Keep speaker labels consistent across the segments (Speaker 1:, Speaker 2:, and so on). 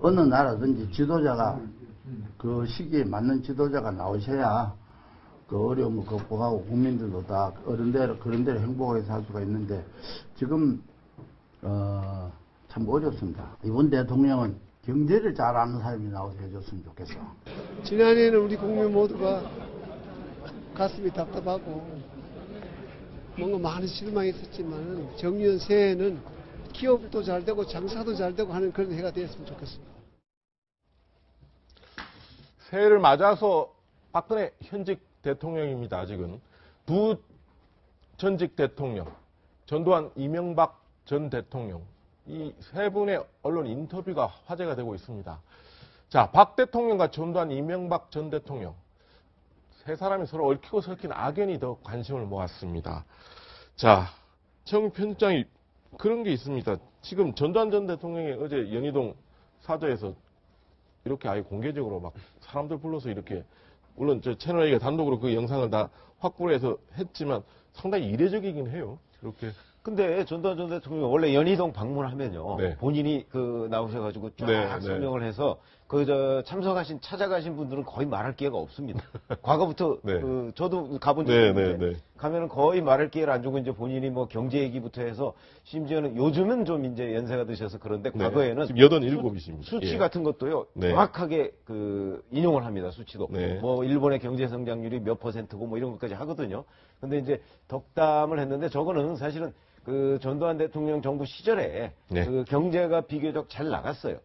Speaker 1: 어느 나라든지 지도자가 그 시기에 맞는 지도자가 나오셔야 그 어려움을 극복하고 국민들도 다 그런 대로 행복하게 살 수가 있는데 지금 참 어렵습니다. 이번 대통령은 경제를 잘 아는 사람이 나와서 해줬으면 좋겠어.
Speaker 2: 지난해에는 우리 국민 모두가 가슴이 답답하고 뭔가 많은 실망이 있었지만 정년 새해에는 기업도 잘 되고 장사도 잘 되고 하는 그런 해가 되었으면 좋겠습니다.
Speaker 3: 새해를 맞아서 박근혜 현직 대통령입니다. 아직은 전직 대통령 전두환 이명박 전 대통령 이 세 분의 언론 인터뷰가 화제가 되고 있습니다. 자, 박 대통령과 전두환 이명박 전 대통령 세 사람이 서로 얽히고 설킨 악연이 더 관심을 모았습니다. 자, 최영민 편집장이 그런 게 있습니다. 지금 전두환 전 대통령이 어제 연희동 사저에서 이렇게 아예 공개적으로 막 사람들 불러서 이렇게 물론 저 채널A가 단독으로 그 영상을 다 확보를 해서 했지만 상당히 이례적이긴 해요. 이렇게.
Speaker 4: 근데 전두환 전 대통령이 원래 연희동 방문하면요.
Speaker 3: 네.
Speaker 4: 본인이 나오셔가지고 쫙 설명을 해서 찾아가신 분들은 거의 말할 기회가 없습니다. 과거부터 저도 가본 적이 있는데 가면은 거의 말할 기회를 안 주고 이제 본인이 뭐 경제 얘기부터 해서 심지어는 요즘은 좀 이제 연세가 드셔서 그런데 과거에는
Speaker 3: 지금 87이십니다.
Speaker 4: 수치 같은 것도요. 정확하게 인용을 합니다. 수치도. 뭐 일본의 경제 성장률이 몇 %고 뭐 이런 것까지 하거든요. 근데 이제 덕담을 했는데 저거는 사실은 그 전두환 대통령 정부 시절에 그 경제가 비교적 잘 나갔어요.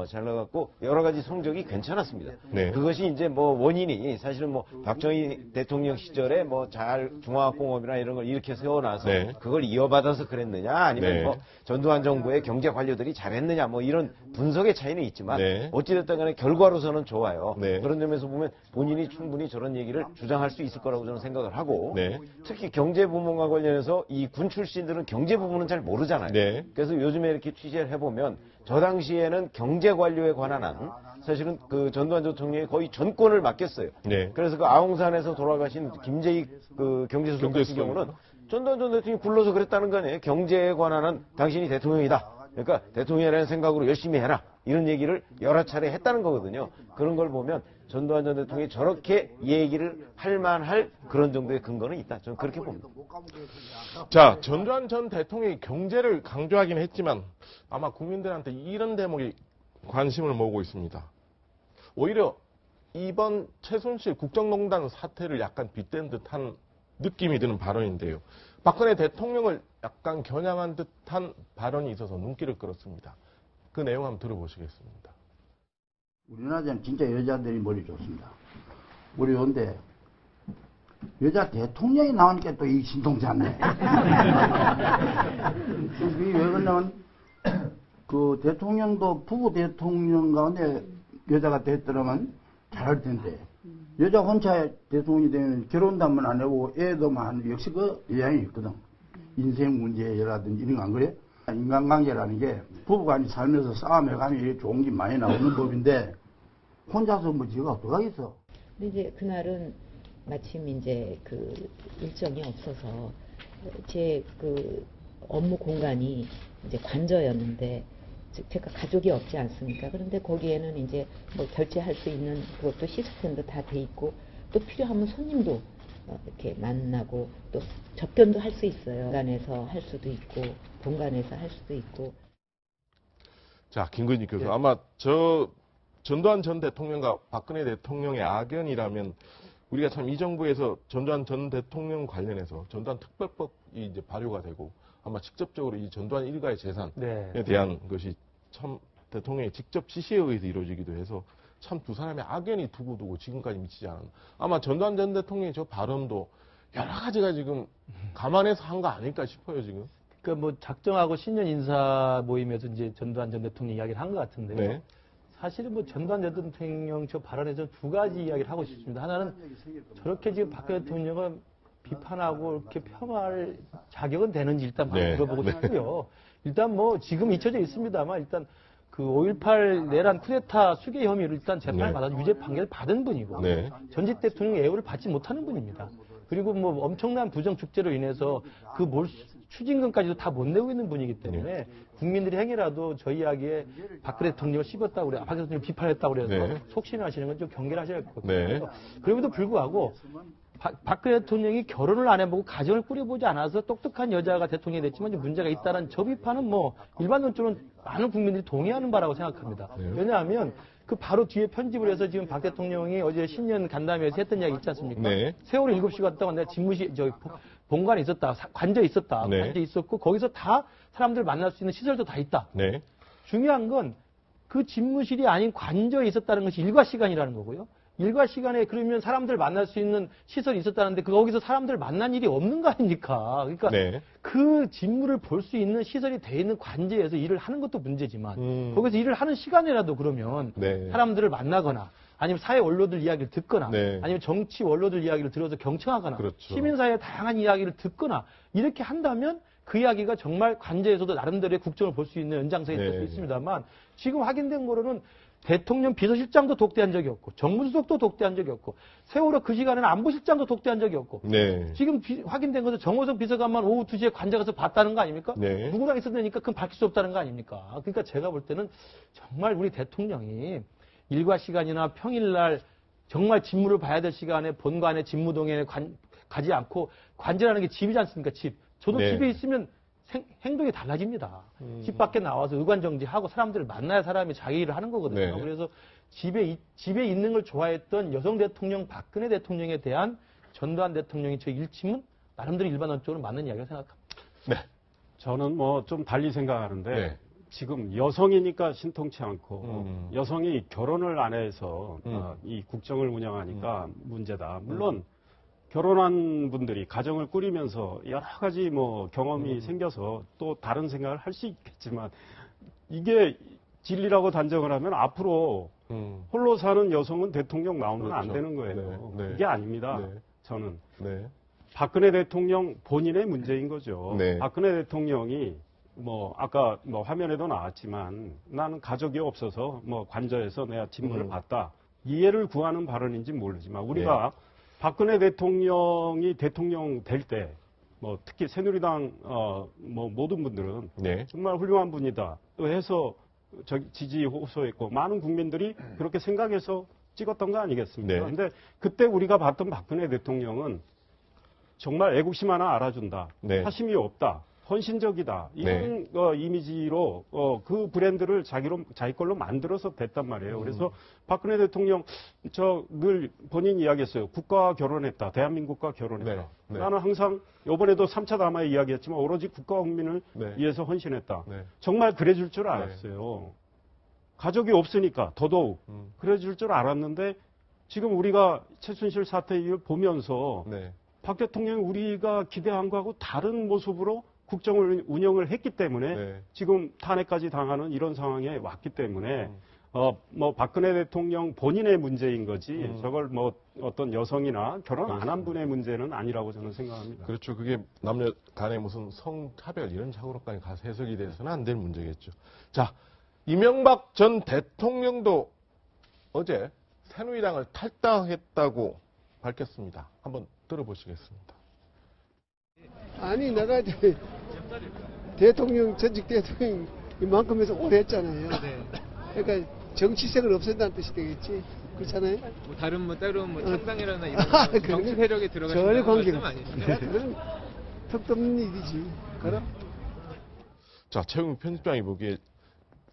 Speaker 4: 잘 나갔고 여러 가지 성적이 괜찮았습니다. 그것이 이제 뭐 원인이 사실은 뭐 박정희 대통령 시절에 뭐 잘 중화학공업이나 이런 걸 이렇게 세워놔서 그걸 이어받아서 그랬느냐 아니면 뭐 전두환 정부의 경제 관료들이 잘했느냐 뭐 이런 분석의 차이는 있지만 어찌됐든 간에 결과로서는 좋아요. 그런 점에서 보면 본인이 충분히 저런 얘기를 주장할 수 있을 거라고 저는 생각을 하고 특히 경제 부문과 관련해서 이 군 출신들은 경제 부분은 잘 모르잖아요. 그래서 요즘에 이렇게 취재를 해보면 저 당시에는 경제 관료에 관한 한 사실은 그 전두환 대통령이 거의 전권을 맡겼어요. 그래서 그 아웅산에서 돌아가신 김재익 그 경제수석 같은 경우는 전두환 전 대통령이 굴러서 그랬다는 거 아니에요. 경제에 관한 한 당신이 대통령이다. 그러니까 대통령이라는 생각으로 열심히 해라. 이런 얘기를 여러 차례 했다는 거거든요. 그런 걸 보면 전두환 전 대통령이 저렇게 얘기를 할 만할 그런 정도의 근거는 있다. 저는 그렇게 봅니다.
Speaker 3: 자, 전두환 전 대통령이 경제를 강조하긴 했지만 아마 국민들한테 이런 대목이 관심을 모으고 있습니다. 오히려 이번 최순실 국정농단 사태를 약간 빗댄 듯한 느낌이 드는 발언인데요. 박근혜 대통령을 약간 겨냥한 듯한 발언이 있어서 눈길을 끌었습니다. 그 내용 한번 들어보시겠습니다.
Speaker 1: 우리나라는 진짜 여자들이 머리 좋습니다. 우리 근데 여자 대통령이 나오니까 또 이 신통치 않네. 왜 그러냐면 그 대통령도 부부 대통령 가운데 여자가 됐더라면 잘할 텐데 여자 혼자 대통령이 되면 결혼도 한번 안 해보고 애도 만 역시 그 영향이 있거든. 인생 문제라든지 이런 거 안 그래? 인간관계라는 게 부부간이 살면서 싸움해가면 좋은 게 많이 나오는 법인데 혼자서 뭐 지가 어떡하겠어.
Speaker 5: 근데 이제 그날은 마침 이제 그 일정이 없어서 제 그 업무 공간이 이제 관저였는데 제가 가족이 없지 않습니까? 그런데 거기에는 이제 뭐 결제할 수 있는 그것도 시스템도 다 돼 있고 또 필요하면 손님도 이렇게 만나고 또 접견도 할 수 있어요. 공간에서 할 수도 있고 본관에서 할 수도 있고.
Speaker 3: 자, 김근희 교수 아마 저 전두환 전 대통령과 박근혜 대통령의 악연이라면 우리가 참 이 정부에서 전두환 전 대통령 관련해서 전두환 특별법이 이제 발효가 되고 아마 직접적으로 이 전두환 일가의 재산에 대한 것이 참 대통령의 직접 지시에 의해서 이루어지기도 해서 참 두 사람의 악연이 두고두고 지금까지 미치지 않았나. 아마 전두환 전 대통령의 저 발언도 여러 가지가 지금 감안해서 한 거 아닐까 싶어요, 지금.
Speaker 6: 그러니까 뭐 작정하고 신년 인사 모임에서 이제 전두환 전 대통령 이야기를 한 것 같은데요. 사실은 뭐 전두환 전 대통령 저 발언에서 두 가지 이야기를 하고 싶습니다. 하나는 저렇게 지금 박근혜 대통령은 비판하고 이렇게 폄하할 자격은 되는지 일단 물어보고 싶고요. 일단 뭐 지금 잊혀져 있습니다만 일단 그 5.18 내란 쿠데타 수괴 혐의로 일단 재판을 받아서 유죄 판결을 받은 분이고 전직 대통령 애호를 받지 못하는 분입니다. 그리고 뭐 엄청난 부정 축제로 인해서 그 추징금까지도 다 못 내고 있는 분이기 때문에 국민들이 행여라도 저희 이야기에 박근혜 대통령을 씹었다고 그래, 박근혜 대통령을 비판했다고 그래서 속신하시는 건 좀 경계를 하셔야 할 것 같아요. 그럼에도 불구하고 박근혜 대통령이 결혼을 안 해보고 가정을 꾸려보지 않아서 똑똑한 여자가 대통령이 됐지만 문제가 있다는 저 비판은 뭐 일반론적으로 많은 국민들이 동의하는 바라고 생각합니다. 왜냐하면 그 바로 뒤에 편집을 해서 지금 박 대통령이 어제 신년 간담회에서 했던 이야기 있지 않습니까? 세월호 7시 갔다가 내가 본관에 있었다, 관저에 있었다, 관저에 있었고 거기서 다 사람들 만날 수 있는 시설도 다 있다. 중요한 건 그 집무실이 아닌 관저에 있었다는 것이 일과 시간이라는 거고요. 일과 시간에 그러면 사람들 만날 수 있는 시설이 있었다는데 거기서 사람들 만난 일이 없는 거 아닙니까? 그러니까 그 직무를 볼 수 있는 시설이 돼 있는 관제에서 일을 하는 것도 문제지만 거기서 일을 하는 시간이라도 그러면 사람들을 만나거나 아니면 사회 원로들 이야기를 듣거나 아니면 정치 원로들 이야기를 들어서 경청하거나 시민사회의 다양한 이야기를 듣거나 이렇게 한다면 그 이야기가 정말 관제에서도 나름대로의 국정을 볼 수 있는 연장선이 될 수 있습니다만 지금 확인된 거로는 대통령 비서실장도 독대한 적이 없고 정무수석도 독대한 적이 없고 세월호 그 시간에는 안보실장도 독대한 적이 없고 지금 확인된 것은 정호성 비서관만 오후 2시에 관저 가서 봤다는 거 아닙니까? 누구랑 있었다니까 그건 밝힐 수 없다는 거 아닙니까? 그러니까 제가 볼 때는 정말 우리 대통령이 일과 시간이나 평일날 정말 직무를 봐야 될 시간에 본관에 직무동에 가지 않고 관제라는 게 집이지 않습니까? 집. 저도 집에 있으면 행동이 달라집니다. 집 밖에 나와서 의관정지하고 사람들을 만나야 사람이 자기 일을 하는 거거든요. 그래서 집에 있는 걸 좋아했던 여성 대통령 박근혜 대통령에 대한 전두환 대통령의 저 일침은 나름대로 일반론적으로 맞는 이야기라고 생각합니다.
Speaker 7: 저는 뭐 좀 달리 생각하는데 지금 여성이니까 신통치 않고 여성이 결혼을 안 해서 이 국정을 운영하니까 문제다. 물론 결혼한 분들이 가정을 꾸리면서 여러 가지 뭐 경험이 생겨서 또 다른 생각을 할 수 있겠지만 이게 진리라고 단정을 하면 앞으로 홀로 사는 여성은 대통령 나오면 안 되는 거예요. 이게 아닙니다. 저는 박근혜 대통령 본인의 문제인 거죠. 박근혜 대통령이 뭐 아까 뭐 화면에도 나왔지만 나는 가족이 없어서 뭐 관저에서 내가 직무를 봤다. 이해를 구하는 발언인지 모르지만 우리가 박근혜 대통령이 대통령 될 때, 뭐 특히 새누리당 뭐 모든 분들은 정말 훌륭한 분이다. 또 해서 지지 호소했고 많은 국민들이 그렇게 생각해서 찍었던 거 아니겠습니까? 근데 그때 우리가 봤던 박근혜 대통령은 정말 애국심 하나 알아준다. 사심이 없다. 헌신적이다. 이런 이미지로 그 브랜드를 자기 걸로 만들어서 됐단 말이에요. 그래서 박근혜 대통령 늘 본인 이야기했어요. 국가와 결혼했다. 대한민국과 결혼했다. 나는 항상 이번에도 3차 담화에 이야기했지만 오로지 국가와 국민을 위해서 헌신했다. 정말 그래줄 줄 알았어요. 가족이 없으니까 더더욱 그래줄 줄 알았는데 지금 우리가 최순실 사태 이후를 보면서 박 대통령이 우리가 기대한 거하고 다른 모습으로 국정을 운영을 했기 때문에 지금 탄핵까지 당하는 이런 상황에 왔기 때문에 뭐 박근혜 대통령 본인의 문제인 거지 저걸 뭐 어떤 여성이나 결혼 안 한 분의 문제는 아니라고 저는 생각합니다.
Speaker 3: 그렇죠. 그게 남녀 간의 무슨 성차별 이런 차원까지 가서 해석이 돼서는 안 될 문제겠죠. 자, 이명박 전 대통령도 어제 새누리당을 탈당했다고 밝혔습니다. 한번 들어보시겠습니다.
Speaker 2: 아니 내가 대통령 전직 대통령 이만큼 해서 오래 했잖아요. 그러니까 정치색을 없앤다는 뜻이 되겠지. 그렇잖아요.
Speaker 8: 뭐 다른 창당이라나 이런 정치 세력에 들어가는
Speaker 2: 전혀 관계가
Speaker 8: 말씀 아니시죠?
Speaker 2: 그건 턱도 없는 일이지. 그럼.
Speaker 3: 자, 최영민 편집장이 보기에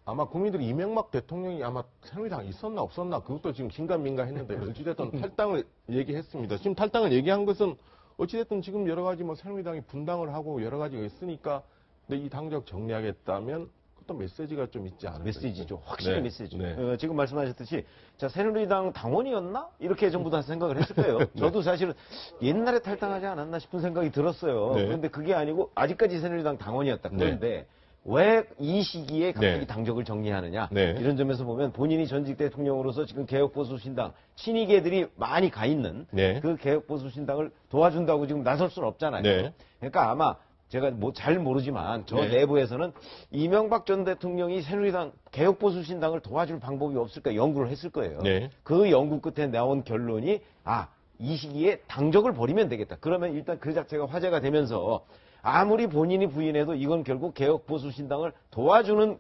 Speaker 3: 아마 국민들이 이명박 대통령이 아마 새누리당에 있었나 없었나 그것도 지금 긴가민가 했는데 어찌됐든 탈당을 얘기했습니다. 지금 탈당을 얘기한 것은 어찌됐든 지금 여러 가지 뭐 새누리당이 분당을 하고 여러 가지가 있으니까 근데 이 당적 정리하겠다면 어떤 메시지가 좀 있지 않을까?
Speaker 4: 메시지죠. 확실히 메시지. 지금 말씀하셨듯이 자 새누리당 당원이었나? 이렇게 전부 다 생각을 했을 거예요. 저도 사실은 옛날에 탈당하지 않았나 싶은 생각이 들었어요. 그런데 그게 아니고 아직까지 새누리당 당원이었다. 그런데 왜 이 시기에 갑자기 당적을 정리하느냐 이런 점에서 보면 본인이 전직 대통령으로서 지금 개혁보수신당 친이계들이 많이 가 있는 그 개혁보수신당을 도와준다고 지금 나설 수는 없잖아요. 그러니까 아마 제가 뭐 잘 모르지만 저 내부에서는 이명박 전 대통령이 새누리당 개혁보수신당을 도와줄 방법이 없을까 연구를 했을 거예요. 그 연구 끝에 나온 결론이 이 시기에 당적을 버리면 되겠다. 그러면 일단 그 자체가 화제가 되면서 아무리 본인이 부인해도 이건 결국 개혁보수신당을 도와주는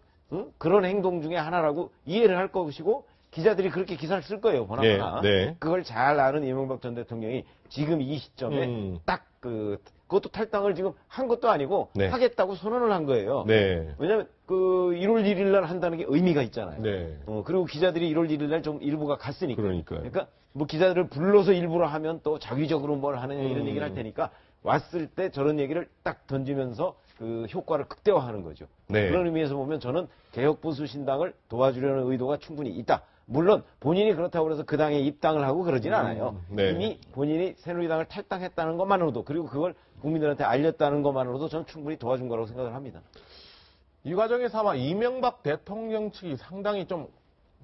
Speaker 4: 그런 행동 중에 하나라고 이해를 할 것이고 기자들이 그렇게 기사를 쓸 거예요. 보나마나.
Speaker 3: 네.
Speaker 4: 그걸 잘 아는 이명박 전 대통령이 지금 이 시점에 딱 그것도 탈당을 지금 한 것도 아니고
Speaker 3: 네.
Speaker 4: 하겠다고 선언을 한 거예요.
Speaker 3: 네.
Speaker 4: 왜냐하면 1월 1일 날 한다는 게 의미가 있잖아요.
Speaker 3: 네.
Speaker 4: 그리고 기자들이 1월 1일 날 좀 일부가 갔으니까.
Speaker 3: 그러니까
Speaker 4: 뭐 기자들을 불러서 일부러 하면 또 자기적으로 뭘 하느냐 이런 얘기를 할 테니까 왔을 때 저런 얘기를 딱 던지면서 그 효과를 극대화하는 거죠.
Speaker 3: 네.
Speaker 4: 그런 의미에서 보면 저는 개혁보수신당을 도와주려는 의도가 충분히 있다. 물론 본인이 그렇다고 해서 그 당에 입당을 하고 그러진 않아요.
Speaker 3: 네.
Speaker 4: 이미 본인이 새누리당을 탈당했다는 것만으로도 그리고 그걸 국민들한테 알렸다는 것만으로도 저는 충분히 도와준 거라고 생각을 합니다.
Speaker 3: 이 과정에서 아마 이명박 대통령 측이 상당히 좀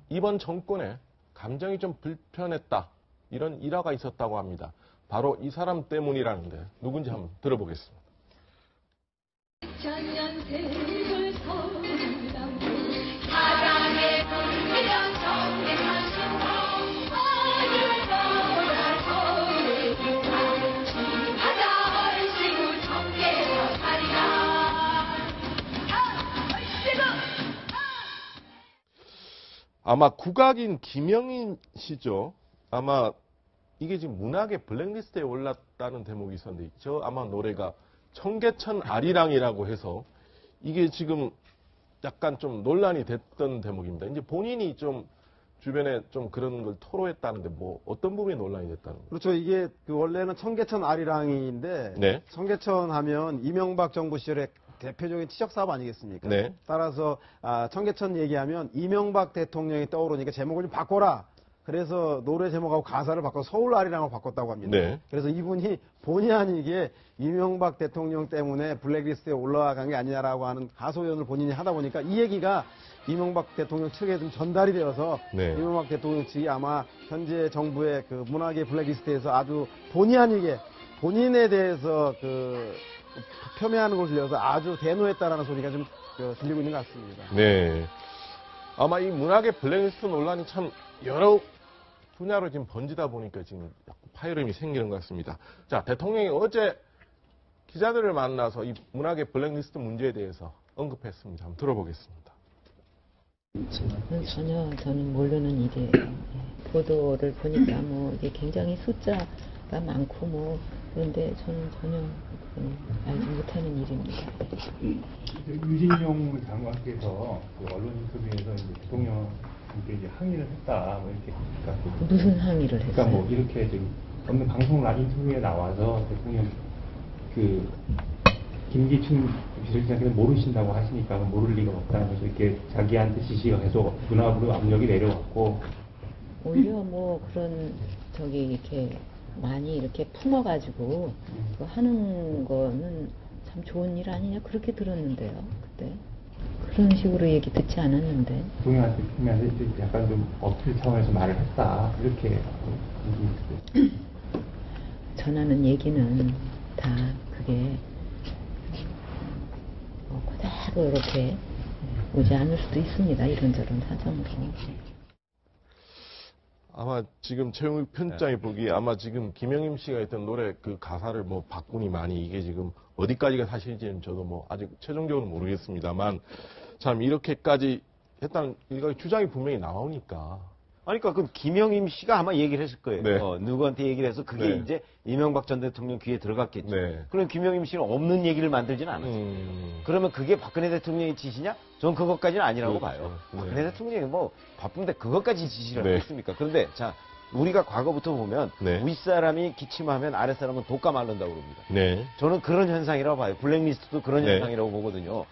Speaker 3: 이번 정권에 감정이 좀 불편했다. 이런 일화가 있었다고 합니다. 바로 이 사람 때문이라는데 누군지 한번 들어보겠습니다. 아마 국악인 김영인 씨죠. 아마 이게 지금 문학의 블랙리스트에 올랐다는 대목이 있었는데 저 아마 노래가 청계천 아리랑이라고 해서 이게 지금 약간 좀 논란이 됐던 대목입니다. 이제 본인이 좀 주변에 좀 그런 걸 토로했다는데 뭐 어떤 부분이 논란이 됐다는 거예요?
Speaker 9: 그렇죠. 이게 원래는 청계천 아리랑인데
Speaker 3: 네.
Speaker 9: 청계천 하면 이명박 정부 시절에 대표적인 치적 사업 아니겠습니까?
Speaker 3: 네.
Speaker 9: 따라서 청계천 얘기하면 이명박 대통령이 떠오르니까 제목을 좀 바꿔라. 그래서 노래 제목하고 가사를 바꿔 서울 아리랑으로 바꿨다고 합니다.
Speaker 3: 네.
Speaker 9: 그래서 이분이 본의 아니게 이명박 대통령 때문에 블랙리스트에 올라간 게 아니냐라고 하는 하소연을 본인이 하다 보니까 이 얘기가 이명박 대통령 측에 좀 전달이 되어서
Speaker 3: 네.
Speaker 9: 이명박 대통령 측이 아마 현재 정부의 그 문학의 블랙리스트에서 아주 본의 아니게 본인에 대해서 폄훼하는 걸 들려서 아주 대노했다라는 소리가 좀 들리고 있는 것 같습니다.
Speaker 3: 네. 아마 이 문학의 블랙리스트 논란이 참 여러 분야로 지금 번지다 보니까 지금 파열음이 생기는 것 같습니다. 자, 대통령이 어제 기자들을 만나서 이 문학의 블랙리스트 문제에 대해서 언급했습니다. 한번 들어보겠습니다.
Speaker 5: 전혀 저는 모르는 일이에요. 보도를 보니까 뭐 이게 굉장히 숫자가 많고 뭐 그런데 저는 전혀 알지 못하는 일입니다.
Speaker 10: 유진용 장관께서 그 언론 인터뷰에서 이제 대통령께 이제 항의를 했다, 뭐 이렇게. 그러니까
Speaker 5: 무슨 항의를 했어요?
Speaker 10: 그러니까 뭐 이렇게 지금 어느 방송 인터뷰에 나와서 대통령 김기춘 비서실장께서 모르신다고 하시니까 모를 리가 없다면서 이렇게 자기한테 지시가 계속 문화부로 압력이 내려왔고.
Speaker 5: 오히려 뭐 그런 이렇게 많이 이렇게 품어가지고 그거 하는 거는 참 좋은 일 아니냐 그렇게 들었는데요 그때 그런 식으로 얘기 듣지 않았는데
Speaker 10: 대통령한테 약간 좀 어필 차원에서 말을 했다 이렇게
Speaker 5: 전하는 얘기는 다 그게 그대로 이렇게 오지 않을 수도 있습니다. 이런저런 사정으로.
Speaker 3: 아마 지금 최영욱 편집장이 보기에 아마 지금 김영임 씨가 했던 노래 그 가사를 뭐 바꾸니 많이 이게 지금 어디까지가 사실인지는 저도 뭐 아직 최종적으로 모르겠습니다만 참 이렇게까지 했다는 일각의 주장이 분명히 나오니까.
Speaker 4: 아니, 그러니까 그럼 김영임 씨가 아마 얘기를 했을 거예요.
Speaker 3: 네.
Speaker 4: 누구한테 얘기를 해서 그게
Speaker 3: 네.
Speaker 4: 이제 이명박 전 대통령 귀에 들어갔겠죠.
Speaker 3: 네.
Speaker 4: 그럼 김영임 씨는 없는 얘기를 만들지는 않았어요. 그러면 그게 박근혜 대통령의 지시냐? 전 그것까지는 아니라고
Speaker 3: 그렇죠.
Speaker 4: 봐요.
Speaker 3: 네.
Speaker 4: 박근혜 대통령이 뭐 바쁜데 그것까지 지시를
Speaker 3: 네.
Speaker 4: 하겠습니까? 그런데 자, 우리가 과거부터 보면
Speaker 3: 네.
Speaker 4: 윗사람이 기침하면 아랫사람은 독감 앓는다고 그럽니다.
Speaker 3: 네.
Speaker 4: 저는 그런 현상이라고 봐요. 블랙리스트도 그런
Speaker 3: 네.
Speaker 4: 현상이라고 보거든요.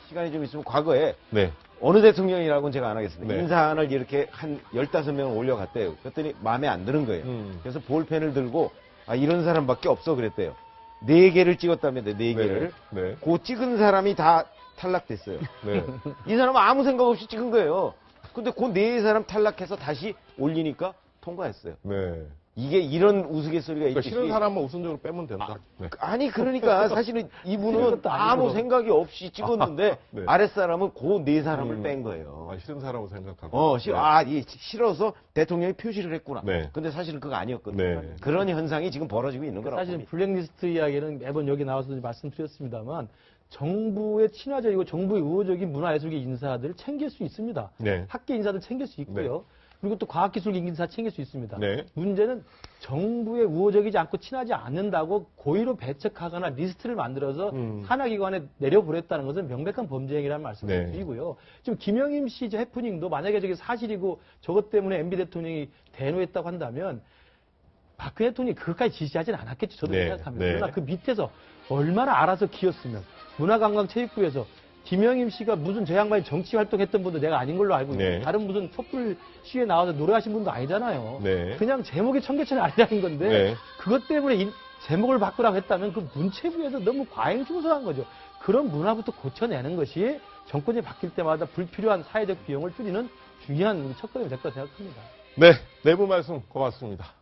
Speaker 4: 시간이 좀 있으면 과거에
Speaker 3: 네.
Speaker 4: 어느 대통령이라고는 제가 안 하겠습니다.
Speaker 3: 네.
Speaker 4: 인사안을 이렇게 한 15명을 올려갔대요. 그랬더니 마음에 안 드는 거예요. 그래서 볼펜을 들고 이런 사람밖에 없어 그랬대요. 4개를 찍었다면서 4개를.
Speaker 3: 네.
Speaker 4: 그 찍은 사람이 다 탈락됐어요.
Speaker 3: 네.
Speaker 4: 이 사람은 아무 생각 없이 찍은 거예요. 근데 그 4사람 탈락해서 다시 올리니까 통과했어요.
Speaker 3: 네.
Speaker 4: 이게 이런 우스갯소리가
Speaker 3: 그러니까
Speaker 4: 있듯이.
Speaker 3: 싫은 사람만 우선적으로 빼면 된다. 네.
Speaker 4: 아니 그러니까 사실은 이분은 아무 생각이 없이 찍었는데
Speaker 3: 네.
Speaker 4: 아랫사람은 그 네 사람을 뺀 거예요.
Speaker 3: 싫은 사람으로 생각하고.
Speaker 4: 이 싫어서 대통령이 표시를 했구나.
Speaker 3: 네.
Speaker 4: 근데 사실은 그거 아니었거든요.
Speaker 3: 네.
Speaker 4: 그런 현상이 지금 벌어지고 있는 거라고.
Speaker 6: 사실 블랙리스트 이야기는 매번 여기 나와서 말씀드렸습니다만 정부의 친화적이고 정부의 우호적인 문화예술계 인사들을 챙길 수 있습니다.
Speaker 3: 네.
Speaker 6: 학계 인사들 챙길 수 있고요. 그리고 또 과학기술계 인사 챙길 수 있습니다.
Speaker 3: 네.
Speaker 6: 문제는 정부에 우호적이지 않고 친하지 않는다고 고의로 배척하거나 리스트를 만들어서 산하기관에 내려보냈다는 것은 명백한 범죄 행위라는 말씀을
Speaker 3: 네.
Speaker 6: 드리고요. 지금 김영임 씨 해프닝도 만약에 저게 사실이고 저것 때문에 MB 대통령이 대노했다고 한다면 박근혜 대통령이 그것까지 지시하진 않았겠죠. 저도
Speaker 3: 네.
Speaker 6: 생각합니다.
Speaker 3: 네.
Speaker 6: 그러나 그 밑에서 얼마나 알아서 키웠으면 문화관광체육부에서 김영임 씨가 무슨 저 양반이 정치 활동했던 분도 내가 아닌 걸로 알고 있고
Speaker 3: 네.
Speaker 6: 다른 무슨 촛불 시위에 나와서 노래하신 분도 아니잖아요.
Speaker 3: 네.
Speaker 6: 그냥 제목이 청계천 아니라는 건데
Speaker 3: 네.
Speaker 6: 그것 때문에 제목을 바꾸라고 했다면 그 문체부에서 너무 과잉중소한 거죠. 그런 문화부터 고쳐내는 것이 정권이 바뀔 때마다 불필요한 사회적 비용을 줄이는 중요한 첫걸음이 될 거라고 생각합니다.
Speaker 3: 네, 내부 말씀 고맙습니다.